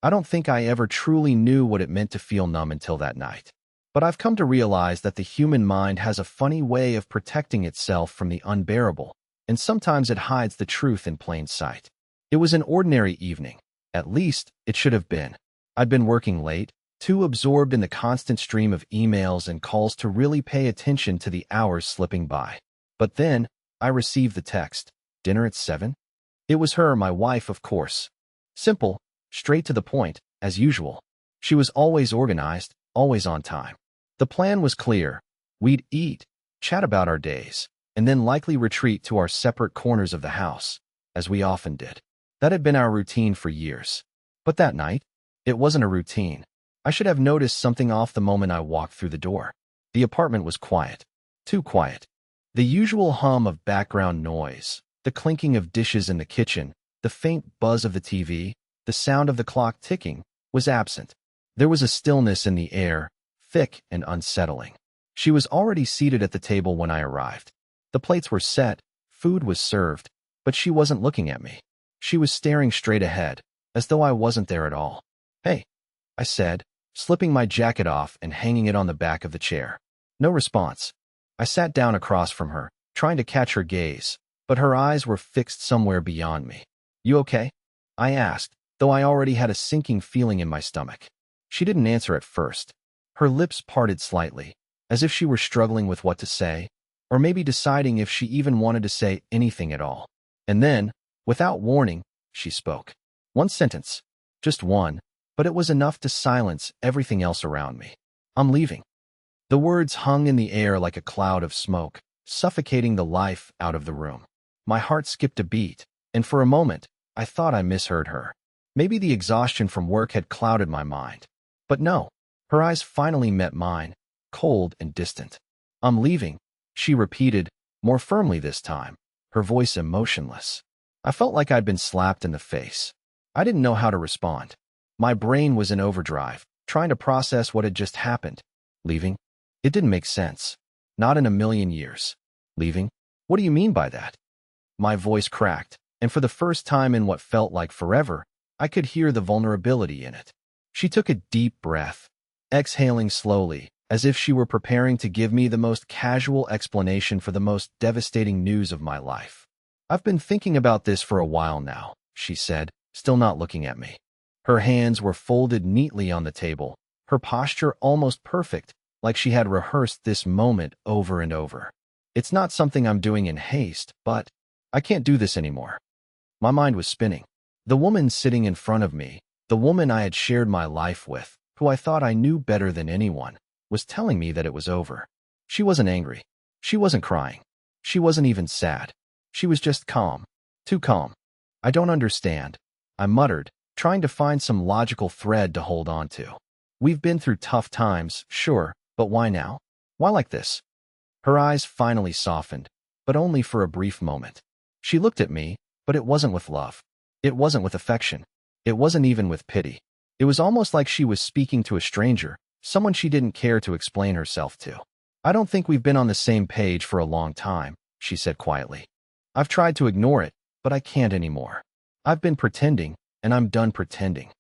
I don't think I ever truly knew what it meant to feel numb until that night. But I've come to realize that the human mind has a funny way of protecting itself from the unbearable, and sometimes it hides the truth in plain sight. It was an ordinary evening. At least, it should have been. I'd been working late, too absorbed in the constant stream of emails and calls to really pay attention to the hours slipping by. But then, I received the text, "Dinner at 7?" It was her, my wife, of course. Simple, straight to the point, as usual. She was always organized, always on time. The plan was clear. We'd eat, chat about our days, and then likely retreat to our separate corners of the house, as we often did. That had been our routine for years. But that night, it wasn't a routine. I should have noticed something off the moment I walked through the door. The apartment was quiet. Too quiet. The usual hum of background noise, the clinking of dishes in the kitchen, the faint buzz of the TV, the sound of the clock ticking, was absent. There was a stillness in the air, thick and unsettling. She was already seated at the table when I arrived. The plates were set, food was served, but she wasn't looking at me. She was staring straight ahead, as though I wasn't there at all. "Hey," I said, slipping my jacket off and hanging it on the back of the chair. No response. I sat down across from her, trying to catch her gaze, but her eyes were fixed somewhere beyond me. "You okay?" I asked, though I already had a sinking feeling in my stomach. She didn't answer at first. Her lips parted slightly, as if she were struggling with what to say, or maybe deciding if she even wanted to say anything at all. And then, without warning, she spoke. One sentence. Just one, but it was enough to silence everything else around me. "I'm leaving." The words hung in the air like a cloud of smoke, suffocating the life out of the room. My heart skipped a beat, and for a moment, I thought I misheard her. Maybe the exhaustion from work had clouded my mind. But no, her eyes finally met mine, cold and distant. "I'm leaving," she repeated, more firmly this time, her voice emotionless. I felt like I'd been slapped in the face. I didn't know how to respond. My brain was in overdrive, trying to process what had just happened. Leaving? It didn't make sense. Not in a million years. Leaving? What do you mean by that? My voice cracked, and for the first time in what felt like forever, I could hear the vulnerability in it. She took a deep breath, exhaling slowly, as if she were preparing to give me the most casual explanation for the most devastating news of my life. "I've been thinking about this for a while now," she said, still not looking at me. Her hands were folded neatly on the table, her posture almost perfect, like she had rehearsed this moment over and over. "It's not something I'm doing in haste, but I can't do this anymore." My mind was spinning. The woman sitting in front of me, the woman I had shared my life with, who I thought I knew better than anyone, was telling me that it was over. She wasn't angry. She wasn't crying. She wasn't even sad. She was just calm. Too calm. "I don't understand," I muttered, trying to find some logical thread to hold on to. "We've been through tough times, sure, but why now? Why like this?" Her eyes finally softened, but only for a brief moment. She looked at me, but it wasn't with love. It wasn't with affection. It wasn't even with pity. It was almost like she was speaking to a stranger, someone she didn't care to explain herself to. "I don't think we've been on the same page for a long time," she said quietly. "I've tried to ignore it, but I can't anymore. I've been pretending, and I'm done pretending."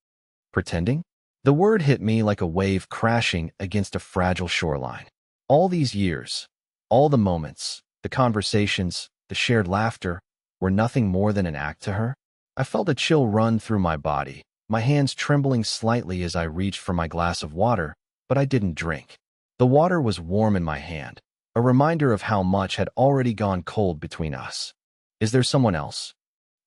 Pretending? The word hit me like a wave crashing against a fragile shoreline. All these years, all the moments, the conversations, the shared laughter, were nothing more than an act to her? I felt a chill run through my body, my hands trembling slightly as I reached for my glass of water, but I didn't drink. The water was warm in my hand, a reminder of how much had already gone cold between us. "Is there someone else?"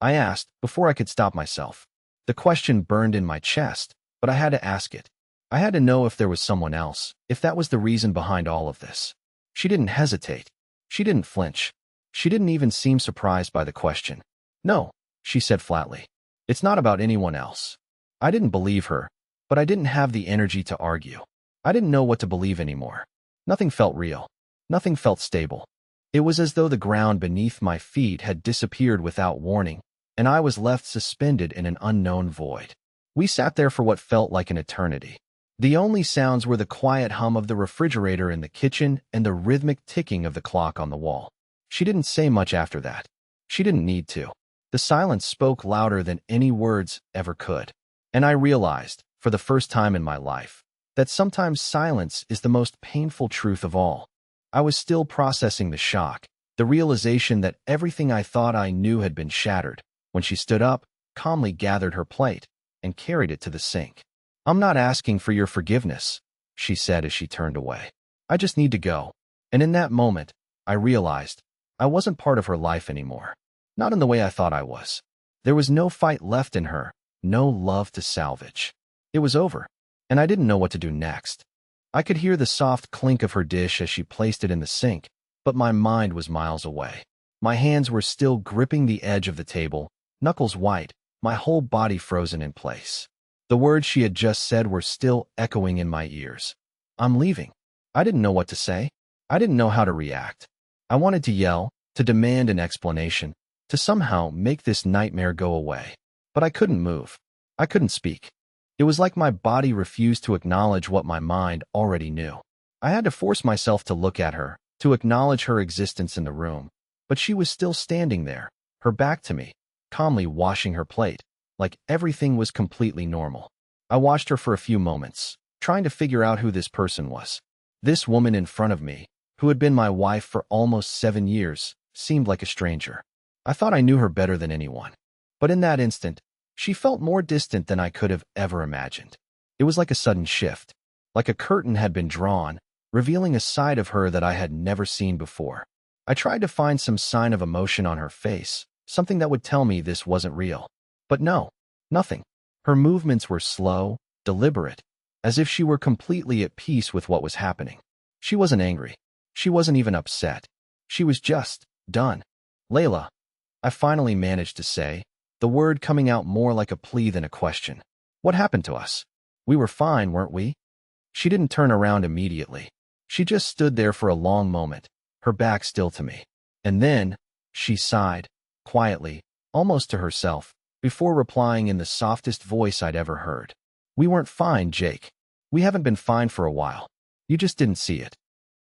I asked before I could stop myself. The question burned in my chest, but I had to ask it. I had to know if there was someone else, if that was the reason behind all of this. She didn't hesitate. She didn't flinch. She didn't even seem surprised by the question. "No," she said flatly. "It's not about anyone else." I didn't believe her, but I didn't have the energy to argue. I didn't know what to believe anymore. Nothing felt real. Nothing felt stable. It was as though the ground beneath my feet had disappeared without warning, and I was left suspended in an unknown void. We sat there for what felt like an eternity. The only sounds were the quiet hum of the refrigerator in the kitchen and the rhythmic ticking of the clock on the wall. She didn't say much after that. She didn't need to. The silence spoke louder than any words ever could. And I realized, for the first time in my life, that sometimes silence is the most painful truth of all. I was still processing the shock, the realization that everything I thought I knew had been shattered, when she stood up, calmly gathered her plate, and carried it to the sink. "I'm not asking for your forgiveness," she said as she turned away. "I just need to go." And in that moment, I realized I wasn't part of her life anymore. Not in the way I thought I was. There was no fight left in her, no love to salvage. It was over, and I didn't know what to do next. I could hear the soft clink of her dish as she placed it in the sink, but my mind was miles away. My hands were still gripping the edge of the table, knuckles white, my whole body frozen in place. The words she had just said were still echoing in my ears. "I'm leaving." I didn't know what to say. I didn't know how to react. I wanted to yell, to demand an explanation, to somehow make this nightmare go away. But I couldn't move. I couldn't speak. It was like my body refused to acknowledge what my mind already knew. I had to force myself to look at her, to acknowledge her existence in the room. But she was still standing there, her back to me, calmly washing her plate, like everything was completely normal. I watched her for a few moments, trying to figure out who this person was. This woman in front of me, who had been my wife for almost 7 years, seemed like a stranger. I thought I knew her better than anyone. But in that instant, she felt more distant than I could have ever imagined. It was like a sudden shift, like a curtain had been drawn, revealing a side of her that I had never seen before. I tried to find some sign of emotion on her face, something that would tell me this wasn't real. But no, nothing. Her movements were slow, deliberate, as if she were completely at peace with what was happening. She wasn't angry. She wasn't even upset. She was just done. "Layla," I finally managed to say, the word coming out more like a plea than a question. "What happened to us? We were fine, weren't we?" She didn't turn around immediately. She just stood there for a long moment, her back still to me. And then, she sighed, quietly, almost to herself, before replying in the softest voice I'd ever heard. "We weren't fine, Jake. We haven't been fine for a while. You just didn't see it."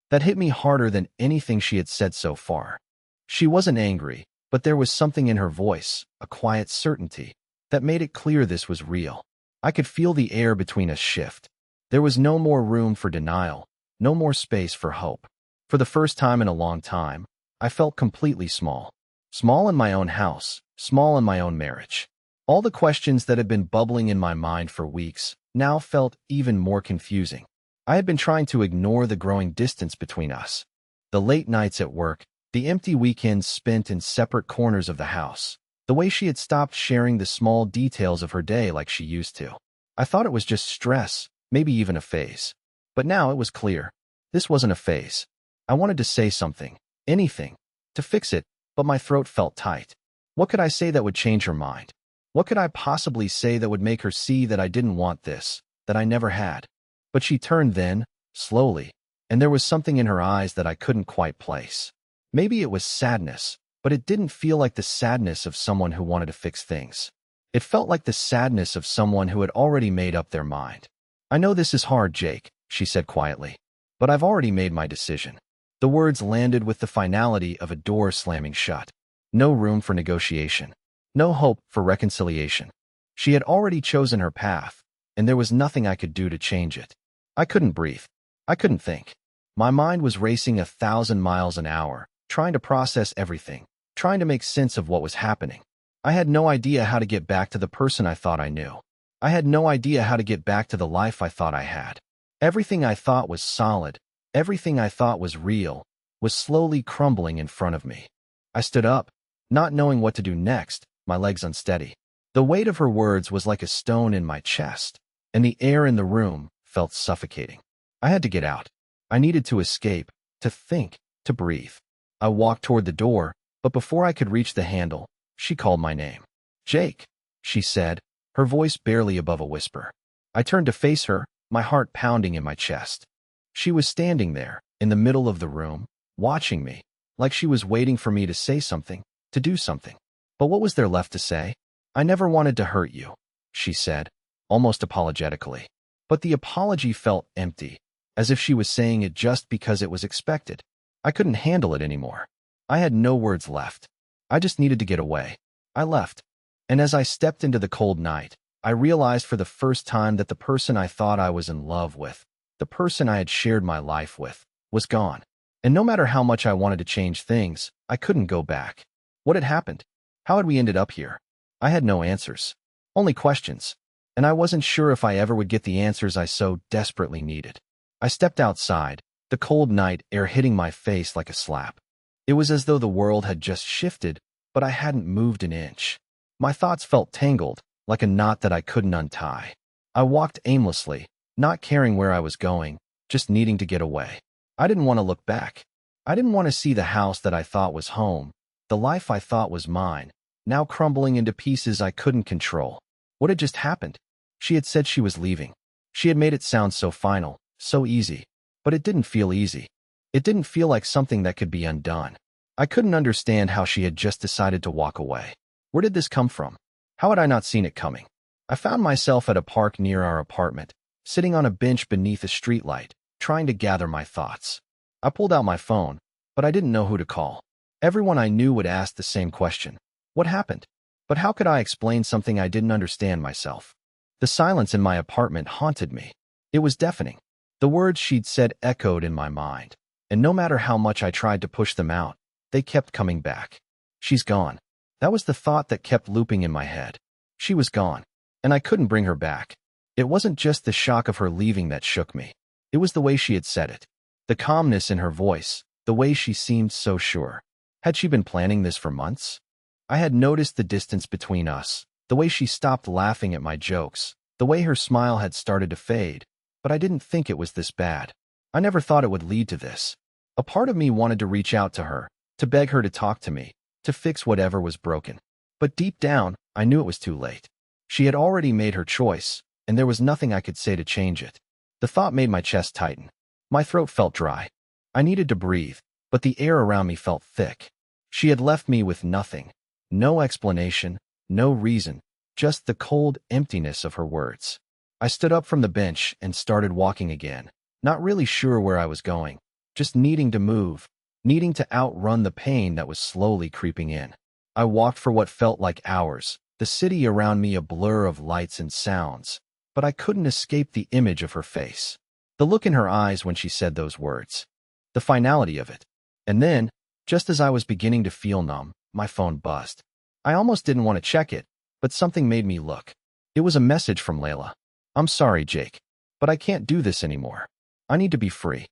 That hit me harder than anything she had said so far. She wasn't angry, but there was something in her voice, a quiet certainty, that made it clear this was real. I could feel the air between us shift. There was no more room for denial, no more space for hope. For the first time in a long time, I felt completely small. Small in my own house, small in my own marriage. All the questions that had been bubbling in my mind for weeks now felt even more confusing. I had been trying to ignore the growing distance between us. The late nights at work, the empty weekends spent in separate corners of the house, the way she had stopped sharing the small details of her day like she used to. I thought it was just stress, maybe even a phase. But now it was clear. This wasn't a phase. I wanted to say something, anything, to fix it, but my throat felt tight. What could I say that would change her mind? What could I possibly say that would make her see that I didn't want this, that I never had? But she turned then, slowly, and there was something in her eyes that I couldn't quite place. Maybe it was sadness, but it didn't feel like the sadness of someone who wanted to fix things. It felt like the sadness of someone who had already made up their mind. "I know this is hard, Jake," she said quietly, "but I've already made my decision." The words landed with the finality of a door slamming shut. No room for negotiation. No hope for reconciliation. She had already chosen her path, and there was nothing I could do to change it. I couldn't breathe. I couldn't think. My mind was racing 1,000 miles an hour, trying to process everything, trying to make sense of what was happening. I had no idea how to get back to the person I thought I knew. I had no idea how to get back to the life I thought I had. Everything I thought was solid, everything I thought was real, was slowly crumbling in front of me. I stood up, not knowing what to do next, my legs unsteady. The weight of her words was like a stone in my chest, and the air in the room felt suffocating. I had to get out. I needed to escape, to think, to breathe. I walked toward the door, but before I could reach the handle, she called my name. "Jake," she said, her voice barely above a whisper. I turned to face her, my heart pounding in my chest. She was standing there, in the middle of the room, watching me, like she was waiting for me to say something, to do something. But what was there left to say? "I never wanted to hurt you," she said, almost apologetically. But the apology felt empty, as if she was saying it just because it was expected. I couldn't handle it anymore. I had no words left. I just needed to get away. I left. And as I stepped into the cold night, I realized for the first time that the person I thought I was in love with, the person I had shared my life with, was gone. And no matter how much I wanted to change things, I couldn't go back. What had happened? How had we ended up here? I had no answers. Only questions. And I wasn't sure if I ever would get the answers I so desperately needed. I stepped outside, the cold night air hitting my face like a slap. It was as though the world had just shifted, but I hadn't moved an inch. My thoughts felt tangled, like a knot that I couldn't untie. I walked aimlessly, not caring where I was going, just needing to get away. I didn't want to look back. I didn't want to see the house that I thought was home, the life I thought was mine, now crumbling into pieces I couldn't control. What had just happened? She had said she was leaving. She had made it sound so final, so easy. But it didn't feel easy. It didn't feel like something that could be undone. I couldn't understand how she had just decided to walk away. Where did this come from? How had I not seen it coming? I found myself at a park near our apartment, sitting on a bench beneath a streetlight, trying to gather my thoughts. I pulled out my phone, but I didn't know who to call. Everyone I knew would ask the same question. What happened? But how could I explain something I didn't understand myself? The silence in my apartment haunted me. It was deafening. The words she'd said echoed in my mind, and no matter how much I tried to push them out, they kept coming back. She's gone. That was the thought that kept looping in my head. She was gone, and I couldn't bring her back. It wasn't just the shock of her leaving that shook me. It was the way she had said it. The calmness in her voice, the way she seemed so sure. Had she been planning this for months? I had noticed the distance between us, the way she stopped laughing at my jokes, the way her smile had started to fade, but I didn't think it was this bad. I never thought it would lead to this. A part of me wanted to reach out to her, to beg her to talk to me, to fix whatever was broken. But deep down, I knew it was too late. She had already made her choice, and there was nothing I could say to change it. The thought made my chest tighten. My throat felt dry. I needed to breathe, but the air around me felt thick. She had left me with nothing. No explanation, no reason, just the cold emptiness of her words. I stood up from the bench and started walking again, not really sure where I was going, just needing to move, needing to outrun the pain that was slowly creeping in. I walked for what felt like hours, the city around me a blur of lights and sounds, but I couldn't escape the image of her face. The look in her eyes when she said those words. The finality of it. And then, just as I was beginning to feel numb, my phone buzzed. I almost didn't want to check it, but something made me look. It was a message from Layla. I'm sorry, Jake, but I can't do this anymore. I need to be free.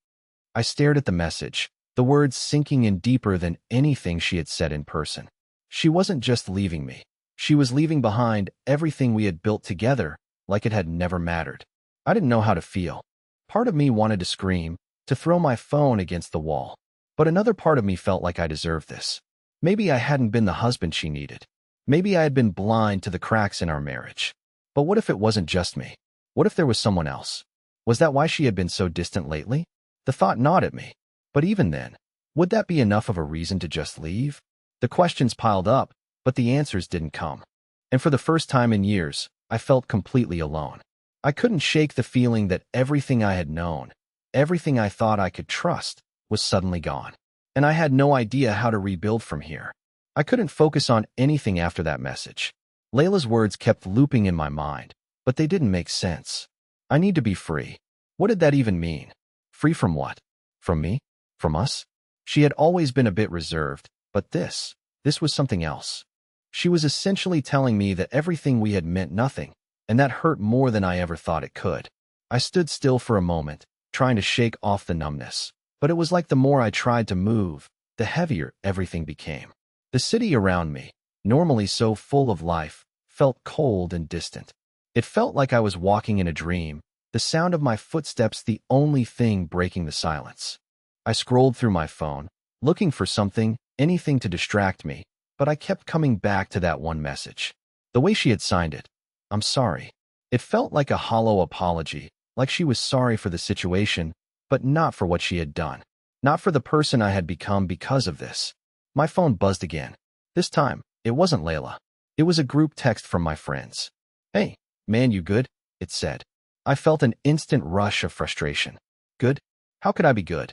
I stared at the message, the words sinking in deeper than anything she had said in person. She wasn't just leaving me. She was leaving behind everything we had built together, like it had never mattered. I didn't know how to feel. Part of me wanted to scream, to throw my phone against the wall. But another part of me felt like I deserved this. Maybe I hadn't been the husband she needed. Maybe I had been blind to the cracks in our marriage. But what if it wasn't just me? What if there was someone else? Was that why she had been so distant lately? The thought gnawed at me. But even then, would that be enough of a reason to just leave? The questions piled up, but the answers didn't come. And for the first time in years, I felt completely alone. I couldn't shake the feeling that everything I had known, everything I thought I could trust, was suddenly gone. And I had no idea how to rebuild from here. I couldn't focus on anything after that message. Layla's words kept looping in my mind, but they didn't make sense. I need to be free. What did that even mean? Free from what? From me? From us? She had always been a bit reserved, but this was something else. She was essentially telling me that everything we had meant nothing, and that hurt more than I ever thought it could. I stood still for a moment, trying to shake off the numbness. But it was like the more I tried to move, the heavier everything became. The city around me, normally so full of life, felt cold and distant. It felt like I was walking in a dream, the sound of my footsteps the only thing breaking the silence. I scrolled through my phone, looking for something, anything to distract me, but I kept coming back to that one message. The way she had signed it, I'm sorry. It felt like a hollow apology, like she was sorry for the situation, but not for what she had done. Not for the person I had become because of this. My phone buzzed again. This time, it wasn't Layla. It was a group text from my friends. Hey, man, you good? It said. I felt an instant rush of frustration. Good? How could I be good?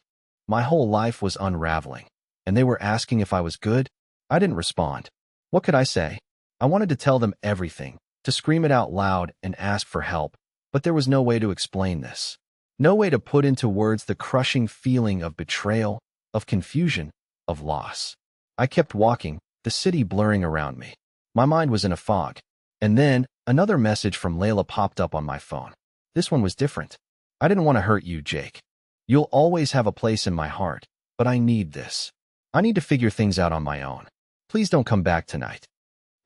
My whole life was unraveling, and they were asking if I was good? I didn't respond. What could I say? I wanted to tell them everything, to scream it out loud and ask for help, but there was no way to explain this. No way to put into words the crushing feeling of betrayal, of confusion, of loss. I kept walking, the city blurring around me. My mind was in a fog. And then, another message from Layla popped up on my phone. This one was different. I didn't want to hurt you, Jake. You'll always have a place in my heart, but I need this. I need to figure things out on my own. Please don't come back tonight.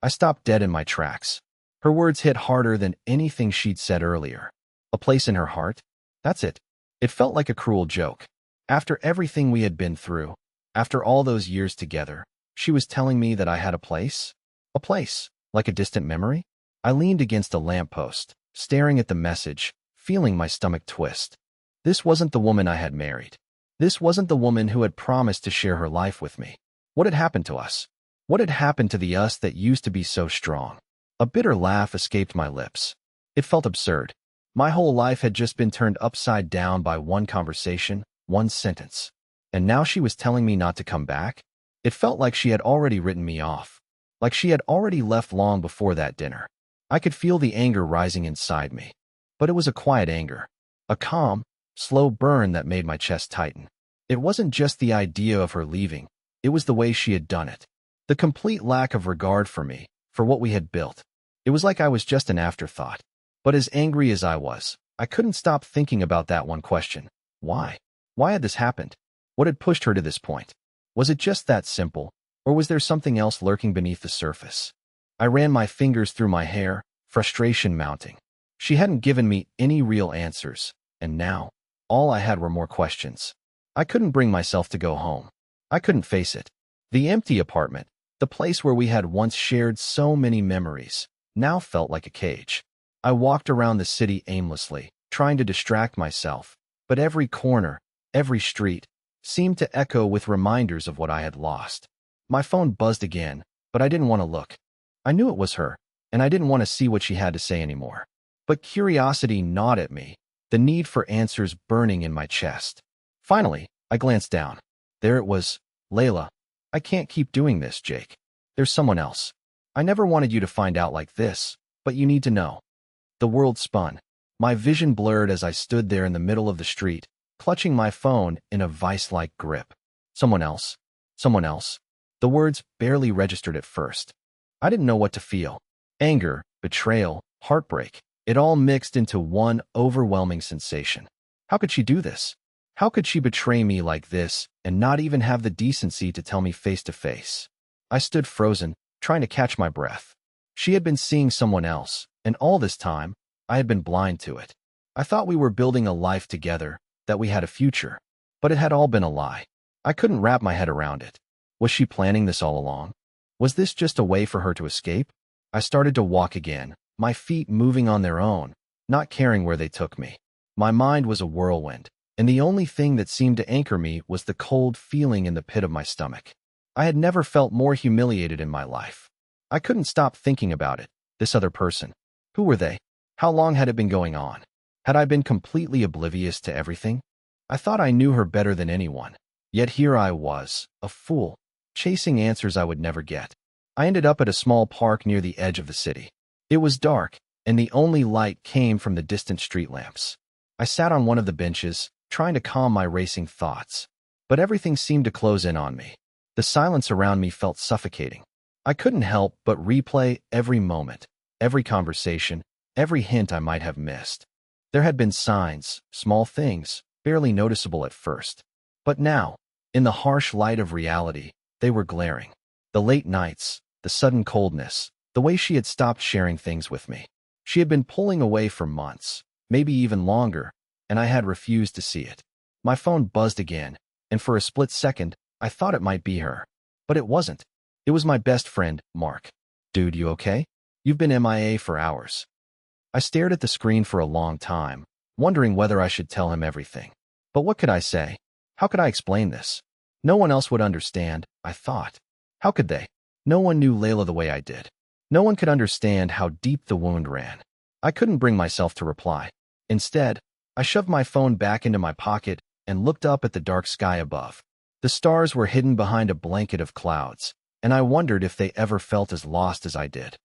I stopped dead in my tracks. Her words hit harder than anything she'd said earlier. A place in her heart? That's it. It felt like a cruel joke. After everything we had been through, after all those years together, she was telling me that I had a place? A place, like a distant memory? I leaned against a lamppost, staring at the message, feeling my stomach twist. This wasn't the woman I had married. This wasn't the woman who had promised to share her life with me. What had happened to us? What had happened to the us that used to be so strong? A bitter laugh escaped my lips. It felt absurd. My whole life had just been turned upside down by one conversation, one sentence. And now she was telling me not to come back? It felt like she had already written me off. Like she had already left long before that dinner. I could feel the anger rising inside me. But it was a quiet anger. A calm, slow burn that made my chest tighten. It wasn't just the idea of her leaving. It was the way she had done it. The complete lack of regard for me, for what we had built. It was like I was just an afterthought. But as angry as I was, I couldn't stop thinking about that one question. Why? Why had this happened? What had pushed her to this point? Was it just that simple, or was there something else lurking beneath the surface? I ran my fingers through my hair, frustration mounting. She hadn't given me any real answers, and now, all I had were more questions. I couldn't bring myself to go home. I couldn't face it. The empty apartment, the place where we had once shared so many memories, now felt like a cage. I walked around the city aimlessly, trying to distract myself, but every corner, every street, seemed to echo with reminders of what I had lost. My phone buzzed again, but I didn't want to look. I knew it was her, and I didn't want to see what she had to say anymore. But curiosity gnawed at me, the need for answers burning in my chest. Finally, I glanced down. There it was. Layla, I can't keep doing this, Jake. There's someone else. I never wanted you to find out like this, but you need to know. The world spun. My vision blurred as I stood there in the middle of the street, clutching my phone in a vice-like grip. Someone else. Someone else. The words barely registered at first. I didn't know what to feel. Anger, betrayal, heartbreak. It all mixed into one overwhelming sensation. How could she do this? How could she betray me like this and not even have the decency to tell me face to face? I stood frozen, trying to catch my breath. She had been seeing someone else, and all this time, I had been blind to it. I thought we were building a life together, that we had a future. But it had all been a lie. I couldn't wrap my head around it. Was she planning this all along? Was this just a way for her to escape? I started to walk again, my feet moving on their own, not caring where they took me. My mind was a whirlwind, and the only thing that seemed to anchor me was the cold feeling in the pit of my stomach. I had never felt more humiliated in my life. I couldn't stop thinking about it, this other person. Who were they? How long had it been going on? Had I been completely oblivious to everything? I thought I knew her better than anyone. Yet here I was, a fool, chasing answers I would never get. I ended up at a small park near the edge of the city. It was dark, and the only light came from the distant street lamps. I sat on one of the benches, trying to calm my racing thoughts. But everything seemed to close in on me. The silence around me felt suffocating. I couldn't help but replay every moment, every conversation, every hint I might have missed. There had been signs, small things, barely noticeable at first. But now, in the harsh light of reality, they were glaring. The late nights, the sudden coldness, the way she had stopped sharing things with me. She had been pulling away for months, maybe even longer, and I had refused to see it. My phone buzzed again, and for a split second, I thought it might be her. But it wasn't. It was my best friend, Mark. Dude, you okay? You've been MIA for hours. I stared at the screen for a long time, wondering whether I should tell him everything. But what could I say? How could I explain this? No one else would understand, I thought. How could they? No one knew Layla the way I did. No one could understand how deep the wound ran. I couldn't bring myself to reply. Instead, I shoved my phone back into my pocket and looked up at the dark sky above. The stars were hidden behind a blanket of clouds, and I wondered if they ever felt as lost as I did.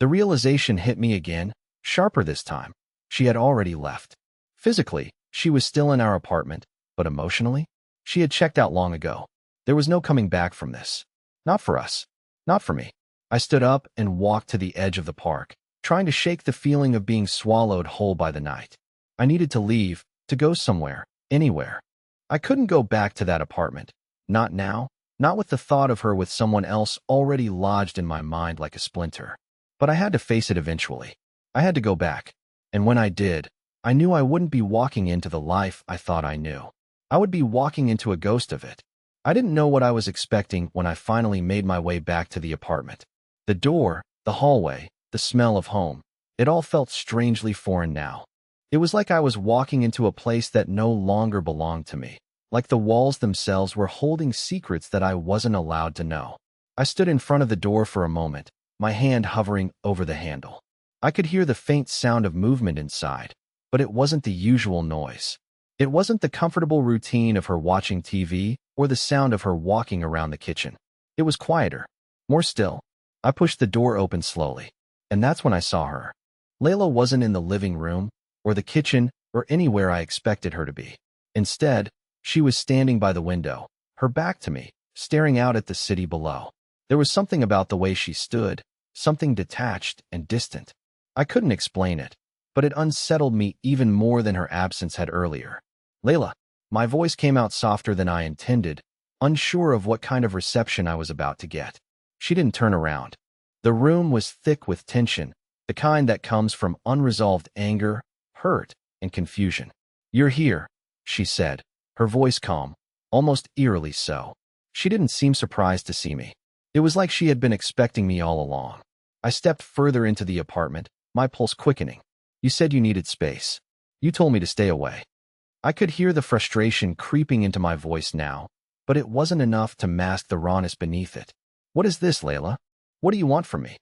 The realization hit me again, sharper this time. She had already left. Physically, she was still in our apartment, but emotionally, she had checked out long ago. There was no coming back from this. Not for us. Not for me. I stood up and walked to the edge of the park, trying to shake the feeling of being swallowed whole by the night. I needed to leave, to go somewhere, anywhere. I couldn't go back to that apartment. Not now, not with the thought of her with someone else already lodged in my mind like a splinter. But I had to face it eventually. I had to go back. And when I did, I knew I wouldn't be walking into the life I thought I knew. I would be walking into a ghost of it. I didn't know what I was expecting when I finally made my way back to the apartment. The door, the hallway, the smell of home. It all felt strangely foreign now. It was like I was walking into a place that no longer belonged to me. Like the walls themselves were holding secrets that I wasn't allowed to know. I stood in front of the door for a moment, my hand hovering over the handle. I could hear the faint sound of movement inside, but it wasn't the usual noise. It wasn't the comfortable routine of her watching TV or the sound of her walking around the kitchen. It was quieter, more still. I pushed the door open slowly, and that's when I saw her. Layla wasn't in the living room, or the kitchen, or anywhere I expected her to be. Instead, she was standing by the window, her back to me, staring out at the city below. There was something about the way she stood, something detached and distant. I couldn't explain it, but it unsettled me even more than her absence had earlier. Layla, my voice came out softer than I intended, unsure of what kind of reception I was about to get. She didn't turn around. The room was thick with tension, the kind that comes from unresolved anger, hurt, and confusion. "You're here," she said, her voice calm, almost eerily so. She didn't seem surprised to see me. It was like she had been expecting me all along. I stepped further into the apartment, my pulse quickening. "You said you needed space. You told me to stay away." I could hear the frustration creeping into my voice now, but it wasn't enough to mask the rawness beneath it. "What is this, Layla? What do you want from me?"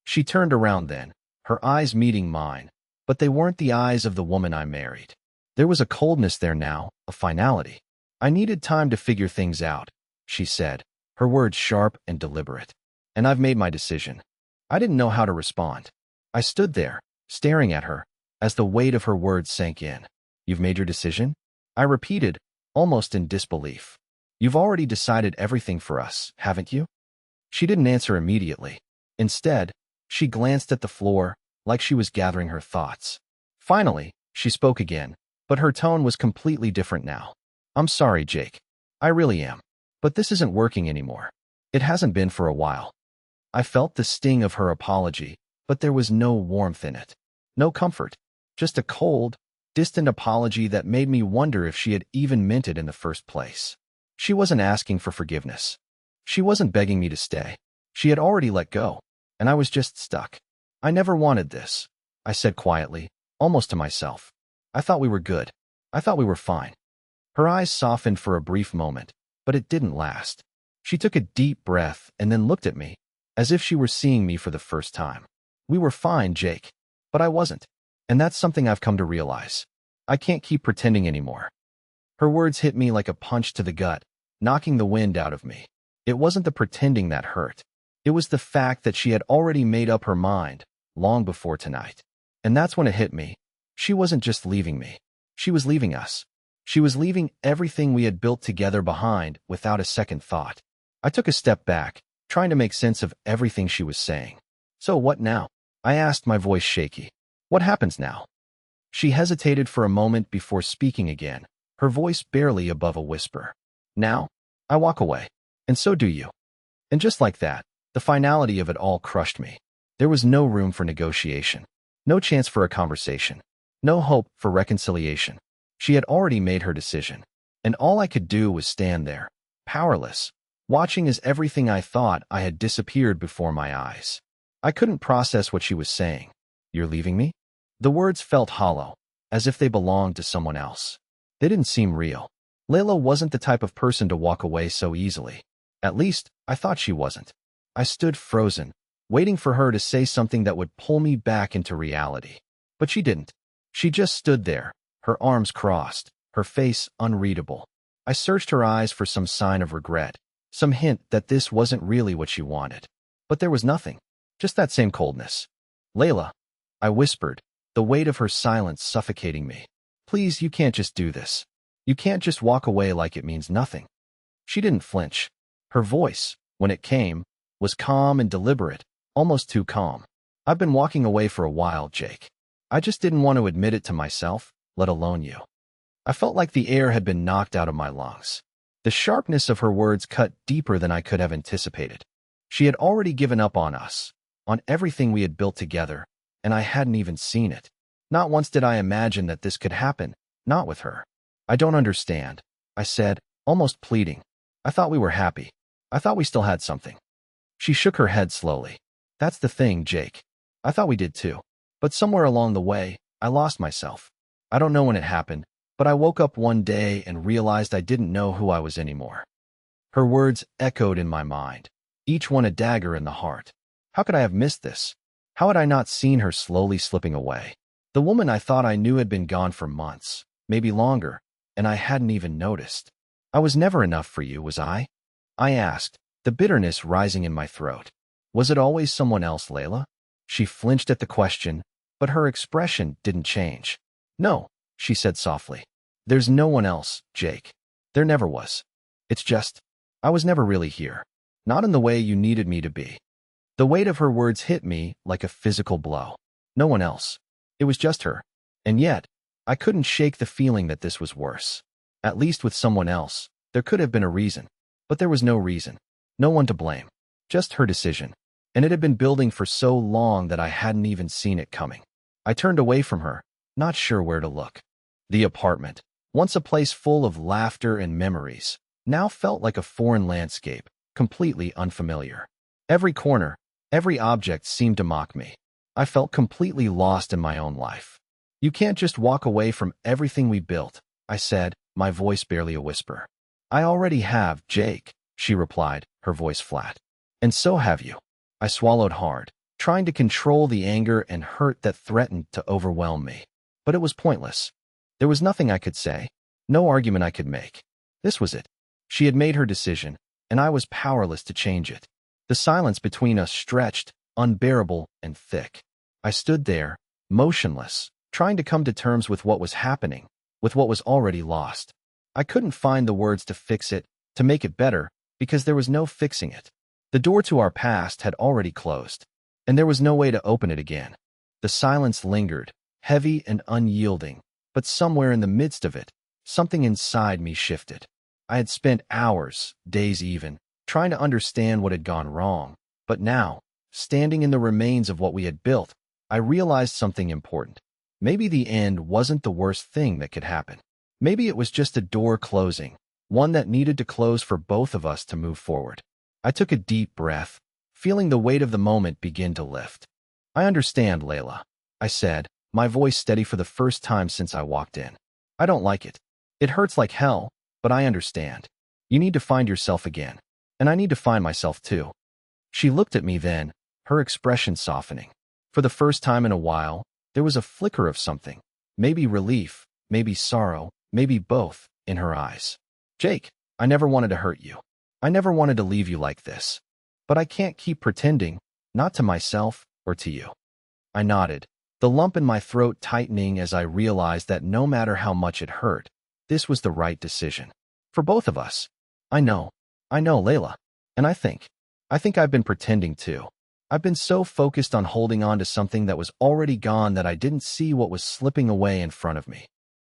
She turned around then, her eyes meeting mine, but they weren't the eyes of the woman I married. There was a coldness there now, a finality. "I needed time to figure things out," she said, her words sharp and deliberate. "And I've made my decision." I didn't know how to respond. I stood there, staring at her, as the weight of her words sank in. "You've made your decision?" I repeated, almost in disbelief. "You've already decided everything for us, haven't you?" She didn't answer immediately. Instead, she glanced at the floor, like she was gathering her thoughts. Finally, she spoke again, but her tone was completely different now. "I'm sorry, Jake. I really am. But this isn't working anymore. It hasn't been for a while." I felt the sting of her apology, but there was no warmth in it. No comfort. Just a cold, distant apology that made me wonder if she had even meant it in the first place. She wasn't asking for forgiveness. She wasn't begging me to stay. She had already let go, and I was just stuck. "I never wanted this," I said quietly, almost to myself. "I thought we were good. I thought we were fine." Her eyes softened for a brief moment, but it didn't last. She took a deep breath and then looked at me, as if she were seeing me for the first time. "We were fine, Jake. But I wasn't. And that's something I've come to realize. I can't keep pretending anymore." Her words hit me like a punch to the gut, knocking the wind out of me. It wasn't the pretending that hurt. It was the fact that she had already made up her mind, long before tonight. And that's when it hit me. She wasn't just leaving me. She was leaving us. She was leaving everything we had built together behind without a second thought. I took a step back, trying to make sense of everything she was saying. "So what now?" I asked, my voice shaky. "What happens now?" She hesitated for a moment before speaking again, her voice barely above a whisper. "Now, I walk away. And so do you." And just like that, the finality of it all crushed me. There was no room for negotiation, no chance for a conversation, no hope for reconciliation. She had already made her decision, and all I could do was stand there, powerless, watching as everything I thought I had disappeared before my eyes. I couldn't process what she was saying. "You're leaving me?" The words felt hollow, as if they belonged to someone else. They didn't seem real. Layla wasn't the type of person to walk away so easily. At least, I thought she wasn't. I stood frozen, waiting for her to say something that would pull me back into reality. But she didn't. She just stood there, her arms crossed, her face unreadable. I searched her eyes for some sign of regret, some hint that this wasn't really what she wanted. But there was nothing. Just that same coldness. Layla, I whispered, the weight of her silence suffocating me. Please, you can't just do this. You can't just walk away like it means nothing. She didn't flinch. Her voice, when it came, was calm and deliberate, almost too calm. I've been walking away for a while, Jake. I just didn't want to admit it to myself, let alone you. I felt like the air had been knocked out of my lungs. The sharpness of her words cut deeper than I could have anticipated. She had already given up on us, on everything we had built together, and I hadn't even seen it. Not once did I imagine that this could happen, not with her. I don't understand, I said, almost pleading. I thought we were happy. I thought we still had something. She shook her head slowly. That's the thing, Jake. I thought we did too. But somewhere along the way, I lost myself. I don't know when it happened, but I woke up one day and realized I didn't know who I was anymore. Her words echoed in my mind, each one a dagger in the heart. How could I have missed this? How had I not seen her slowly slipping away? The woman I thought I knew had been gone for months, maybe longer, and I hadn't even noticed. I was never enough for you, was I? I asked, the bitterness rising in my throat. Was it always someone else, Layla? She flinched at the question, but her expression didn't change. No, she said softly. There's no one else, Jake. There never was. It's just, I was never really here. Not in the way you needed me to be. The weight of her words hit me like a physical blow. No one else. It was just her. And yet, I couldn't shake the feeling that this was worse. At least with someone else, there could have been a reason. But there was no reason. No one to blame. Just her decision. And it had been building for so long that I hadn't even seen it coming. I turned away from her, not sure where to look. The apartment, once a place full of laughter and memories, now felt like a foreign landscape, completely unfamiliar. Every corner, every object seemed to mock me. I felt completely lost in my own life. You can't just walk away from everything we built, I said, my voice barely a whisper. I already have, Jake, she replied, her voice flat. And so have you. I swallowed hard, trying to control the anger and hurt that threatened to overwhelm me. But it was pointless. There was nothing I could say, no argument I could make. This was it. She had made her decision, and I was powerless to change it. The silence between us stretched, unbearable and thick. I stood there, motionless, trying to come to terms with what was happening, with what was already lost. I couldn't find the words to fix it, to make it better, because there was no fixing it. The door to our past had already closed, and there was no way to open it again. The silence lingered, heavy and unyielding, but somewhere in the midst of it, something inside me shifted. I had spent hours, days even, trying to understand what had gone wrong, but now, standing in the remains of what we had built, I realized something important. Maybe the end wasn't the worst thing that could happen. Maybe it was just a door closing, one that needed to close for both of us to move forward. I took a deep breath, feeling the weight of the moment begin to lift. I understand, Layla, I said, my voice steady for the first time since I walked in. I don't like it. It hurts like hell, but I understand. You need to find yourself again, and I need to find myself too. She looked at me then, her expression softening. For the first time in a while, there was a flicker of something, maybe relief, maybe sorrow, maybe both, in her eyes. Jake, I never wanted to hurt you. I never wanted to leave you like this. But I can't keep pretending, not to myself or to you. I nodded, the lump in my throat tightening as I realized that no matter how much it hurt, this was the right decision. For both of us. I know, Layla. And I think I've been pretending too. I've been so focused on holding on to something that was already gone that I didn't see what was slipping away in front of me.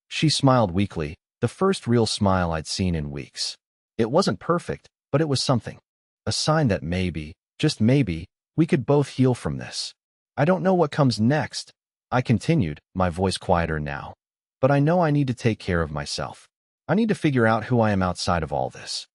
She smiled weakly, the first real smile I'd seen in weeks. It wasn't perfect, but it was something. A sign that maybe, just maybe, we could both heal from this. I don't know what comes next, I continued, my voice quieter now. But I know I need to take care of myself. I need to figure out who I am outside of all this.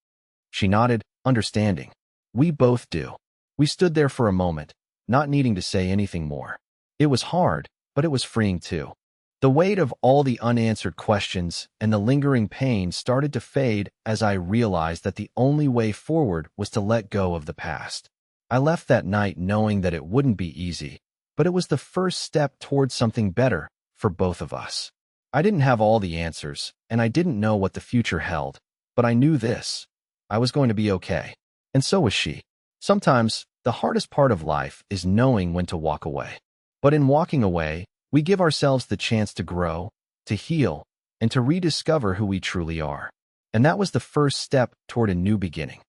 She nodded, understanding. We both do. We stood there for a moment, not needing to say anything more. It was hard, but it was freeing too. The weight of all the unanswered questions and the lingering pain started to fade as I realized that the only way forward was to let go of the past. I left that night knowing that it wouldn't be easy, but it was the first step towards something better for both of us. I didn't have all the answers, and I didn't know what the future held, but I knew this. I was going to be okay. And so was she. Sometimes, the hardest part of life is knowing when to walk away. But But in walking away, we give ourselves the chance to grow, to heal, and to rediscover who we truly are. And that was the first step toward a new beginning.